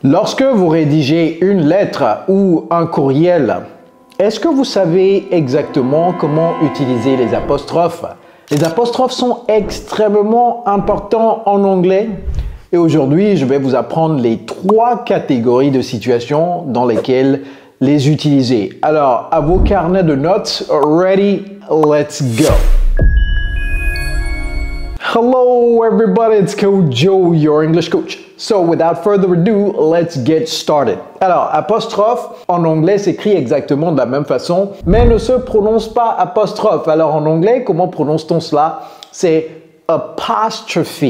Lorsque vous rédigez une lettre ou un courriel, est-ce que vous savez exactement comment utiliser les apostrophes? Les apostrophes sont extrêmement importants en anglais et aujourd'hui, je vais vous apprendre les 3 catégories de situations dans lesquelles les utiliser. Alors, à vos carnets de notes, ready, let's go! Hello everybody, it's Coach Joe, your English coach. So without further ado, let's get started. Alors, apostrophe, en anglais, s'écrit exactement de la même façon, mais ne se prononce pas apostrophe. Alors en anglais, comment prononce-t-on cela? C'est apostrophe.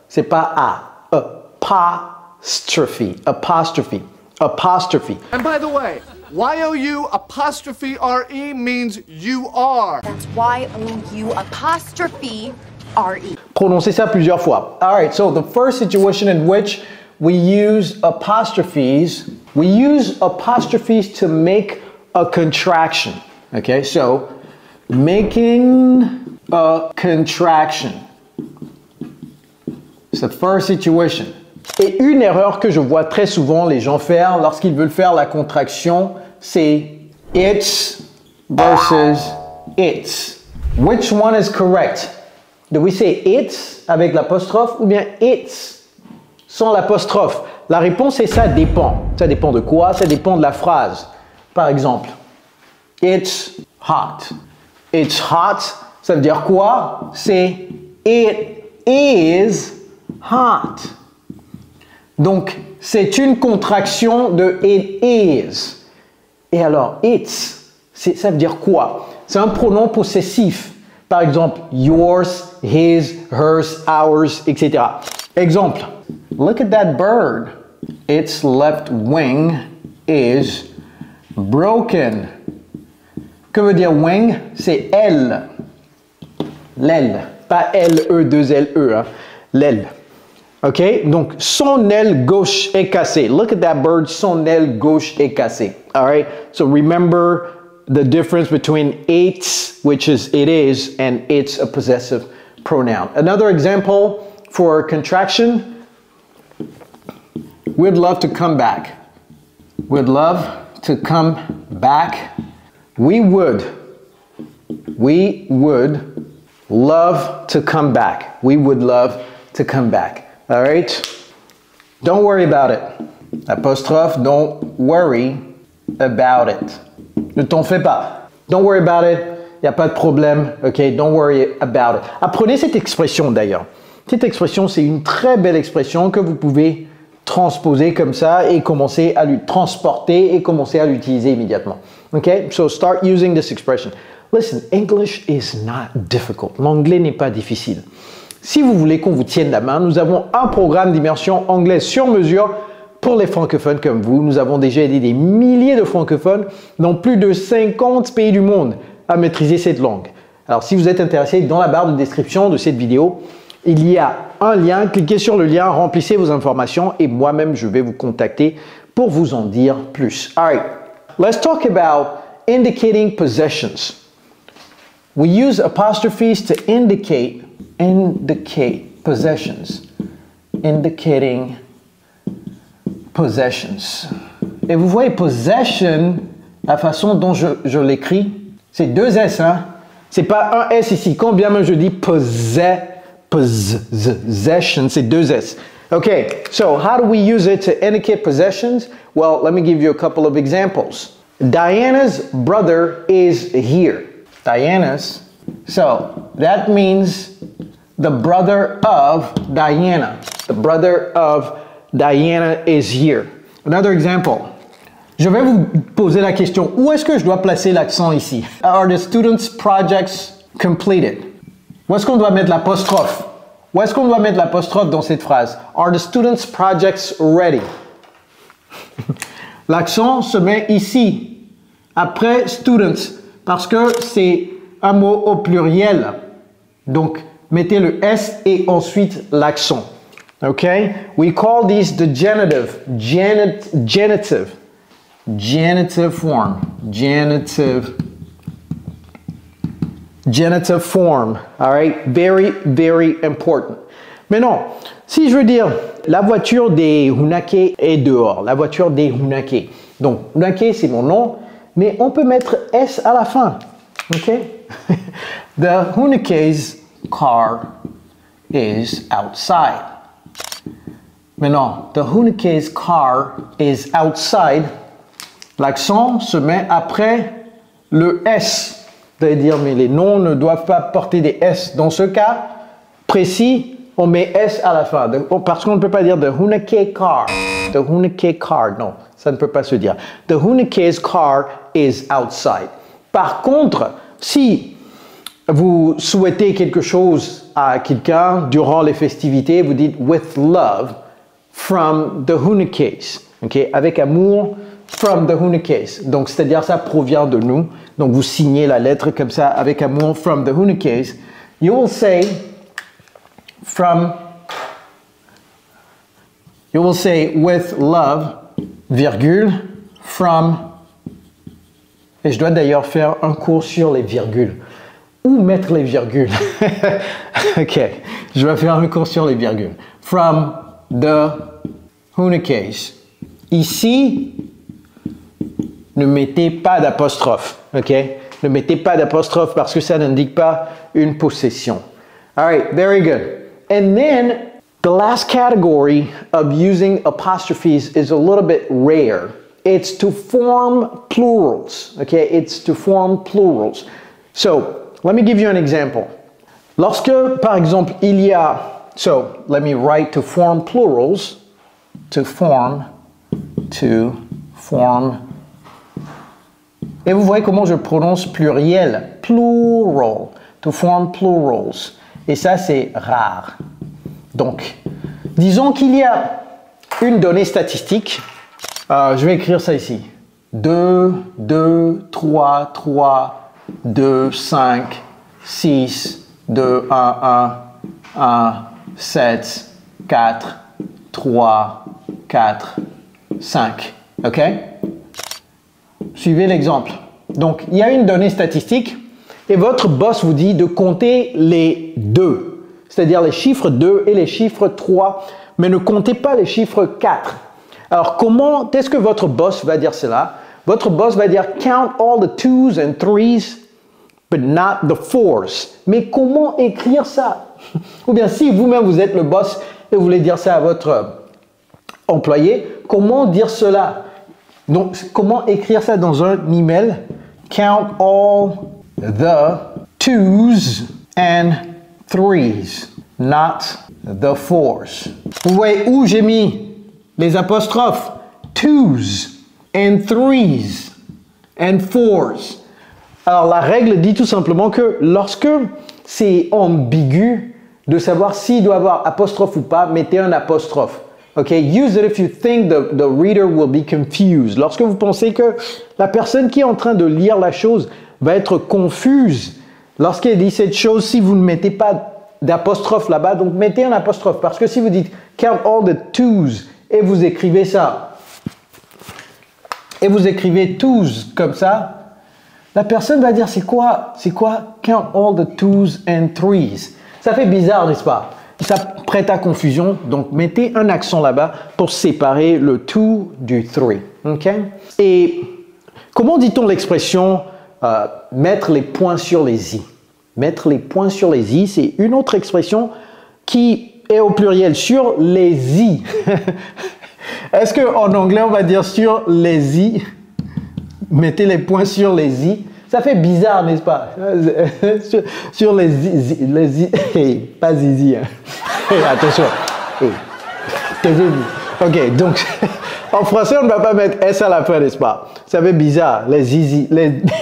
C'est pas A. Apostrophe. Apostrophe. Apostrophe. And by the way, Y-O-U apostrophe R-E means you are. That's Y-O-U apostrophe R-E. Prononcez ça plusieurs fois. All right, so the first situation in which we use apostrophes to make a contraction. Okay, so making a contraction. It's the first situation. Et une erreur que je vois très souvent les gens faire lorsqu'ils veulent faire la contraction, c'est it's versus it's. Which one is correct? Do we say it's avec l'apostrophe ou bien it's sans l'apostrophe? La réponse est ça dépend. Ça dépend de quoi? Ça dépend de la phrase. Par exemple, it's hot. It's hot, ça veut dire quoi? C'est it is hot. Donc, c'est une contraction de it is. Et alors, it's, ça veut dire quoi? C'est un pronom possessif. Par exemple, yours, his, hers, ours, etc. Exemple, look at that bird. Its left wing is broken. Que veut dire wing? C'est aile. L'aile. Pas L-E, 2-L-E, hein. L'aile. OK? Donc, son aile gauche est cassée. Look at that bird. Son aile gauche est cassée. All right? So remember the difference between it's, which is it is, and it's a possessive pronoun. Another example for contraction. We'd love to come back. We'd love to come back. We would love to come back. We would love to come back. All right? Don't worry about it. Apostrophe, don't worry about it. Ne t'en fais pas. Don't worry about it. Il n'y a pas de problème. OK? Don't worry about it. Apprenez cette expression d'ailleurs. Cette expression, c'est une très belle expression que vous pouvez transposer comme ça et commencer à transporter et commencer à l'utiliser immédiatement. OK? So start using this expression. Listen, English is not difficult. L'anglais n'est pas difficile. Si vous voulez qu'on vous tienne la main, nous avons un programme d'immersion anglaise sur mesure pour les francophones comme vous. Nous avons déjà aidé des milliers de francophones dans plus de 50 pays du monde à maîtriser cette langue. Alors, si vous êtes intéressé, dans la barre de description de cette vidéo, il y a un lien. Cliquez sur le lien, remplissez vos informations et moi-même, je vais vous contacter pour vous en dire plus. All right, let's talk about indicating possessions. We use apostrophes to indicate possessions. Indicating possessions. Et vous voyez possession, la façon dont je l'écris, c'est 2 S, hein? C'est pas un S ici. Quand bien même je dis possession, c'est 2 S. Okay, so how do we use it to indicate possessions? Well, let me give you a couple of examples. Diana's brother is here. Diana's. So that means the brother of Diana. The brother of Diana is here. Another example. Je vais vous poser la question, où est-ce que je dois placer l'accent ici? Are the students' projects completed? Où est-ce qu'on doit mettre l'apostrophe? Où est-ce qu'on doit mettre l'apostrophe dans cette phrase? Are the students' projects ready? L'accent se met ici, après students, parce que c'est un mot au pluriel. Donc, mettez le S et ensuite l'accent. Okay? We call these the genitive form. Genitive form. All right? Very, very important. Maintenant, Si je veux dire la voiture des Hunake est dehors, la voiture des Hunake. Donc, Hunake, c'est mon nom, mais on peut mettre S à la fin. OK? The Hunake's car is outside. Maintenant, the Hunake's car is outside. L'accent se met après le S. Vous allez dire, mais les noms ne doivent pas porter des S. Dans ce cas précis, on met S à la fin. Parce qu'on ne peut pas dire the Hunake car. The Hunake car, non, ça ne peut pas se dire. The Hunake's car is outside. Par contre, si vous souhaitez quelque chose à quelqu'un durant les festivités, vous dites with love from the Hunake's. Okay? Avec amour, from the Hunake's. Donc, c'est-à-dire ça provient de nous. Donc, vous signez la lettre comme ça, avec amour, from the Hunake's. You will say with love, virgule, from, et je dois d'ailleurs faire un cours sur les virgules. Où mettre les virgules? Ok, je vais faire un cours sur les virgules. From the Hunake's. Ici, ne mettez pas d'apostrophe, ok? Ne mettez pas d'apostrophe parce que ça n'indique pas une possession. All right, very good. And then the last category of using apostrophes is a little bit rare. It's to form plurals, okay? It's to form plurals. So, let me give you an example. Lorsque, par exemple, il y a, so, let me write to form plurals, to form. Et vous voyez comment je prononce pluriel, plural, to form plurals. Et ça, c'est rare. Donc, disons qu'il y a une donnée statistique. Je vais écrire ça ici. 2, 2, 3, 3, 2, 5, 6, 2, 1, 1, 1, 7, 4, 3, 4, 5. OK? Suivez l'exemple. Donc, il y a une donnée statistique et votre boss vous dit de compter les 2, c'est-à-dire les chiffres 2 et les chiffres 3, mais ne comptez pas les chiffres 4. Alors, comment est-ce que votre boss va dire cela? Votre boss va dire count all the 2s and 3s, but not the 4s. Mais comment écrire ça? Ou bien si vous-même vous êtes le boss et vous voulez dire ça à votre employé, comment dire cela? Donc, comment écrire ça dans un email? Count all the 2s and 3s, not the 4s. Vous voyez où j'ai mis les apostrophes? 2s and 3s and 4s. Alors, la règle dit tout simplement que lorsque c'est ambigu de savoir s'il doit avoir apostrophe ou pas, mettez un apostrophe. Okay, use it if you think the reader will be confused. Lorsque vous pensez que la personne qui est en train de lire la chose va être confuse, lorsqu'elle dit cette chose, si vous ne mettez pas d'apostrophe là-bas, donc mettez un apostrophe. Parce que si vous dites count all the 2s et vous écrivez ça, et vous écrivez 2s comme ça, la personne va dire c'est quoi count all the 2s and 3s. Ça fait bizarre, n'est-ce pas? Ça prête à confusion, donc mettez un accent là-bas pour séparer le 2 du 3. Okay? Et comment dit-on l'expression mettre les points sur les i? Mettre les points sur les i, c'est une autre expression qui est au pluriel, sur les i. Est-ce qu'en anglais on va dire sur les i? Mettez les points sur les i. Ça fait bizarre, n'est-ce pas? sur les i, hey, pas zizi. Hein. Hey, attention. Hey. Ok, donc en français, on ne va pas mettre S à la fin, n'est-ce pas? Ça fait bizarre. Les zizi,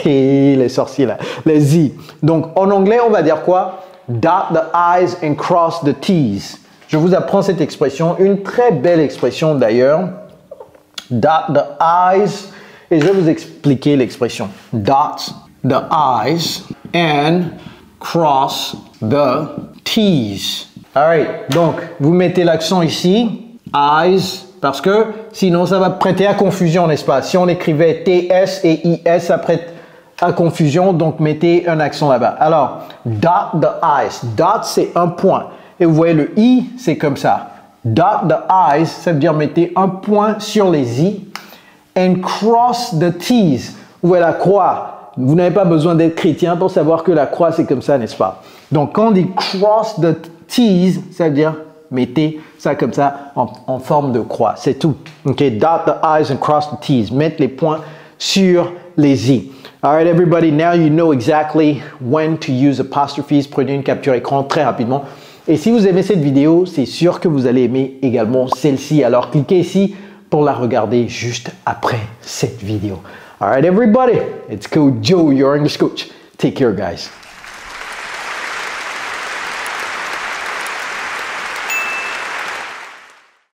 les sorciers là. Les i. Donc en anglais, on va dire quoi? Dot the I's and cross the T's. Je vous apprends cette expression, une très belle expression d'ailleurs. Dot the I's. Et je vais vous expliquer l'expression. Dot the I's and cross the T's. Alright, donc vous mettez l'accent ici, I's, parce que sinon ça va prêter à confusion, n'est-ce pas? Si on écrivait TS et IS, ça prête à confusion, donc mettez un accent là-bas. Alors, dot the I's. Dot, c'est un point. Et vous voyez le I, c'est comme ça. Dot the I's, ça veut dire mettez un point sur les I. And cross the T's. Où est la croix? Vous n'avez pas besoin d'être chrétien pour savoir que la croix, c'est comme ça, n'est-ce pas? Donc, quand on dit cross the T's, ça veut dire mettez ça comme ça en forme de croix. C'est tout. OK? Dot the I's and cross the T's. Mettre les points sur les I. All right, everybody, now you know exactly when to use apostrophes. Prenez une capture écran très rapidement. Et si vous aimez cette vidéo, c'est sûr que vous allez aimer également celle-ci. Alors, cliquez ici pour la regarder juste après cette vidéo. All right, everybody, it's Coach Joe, your English coach. Take care, guys.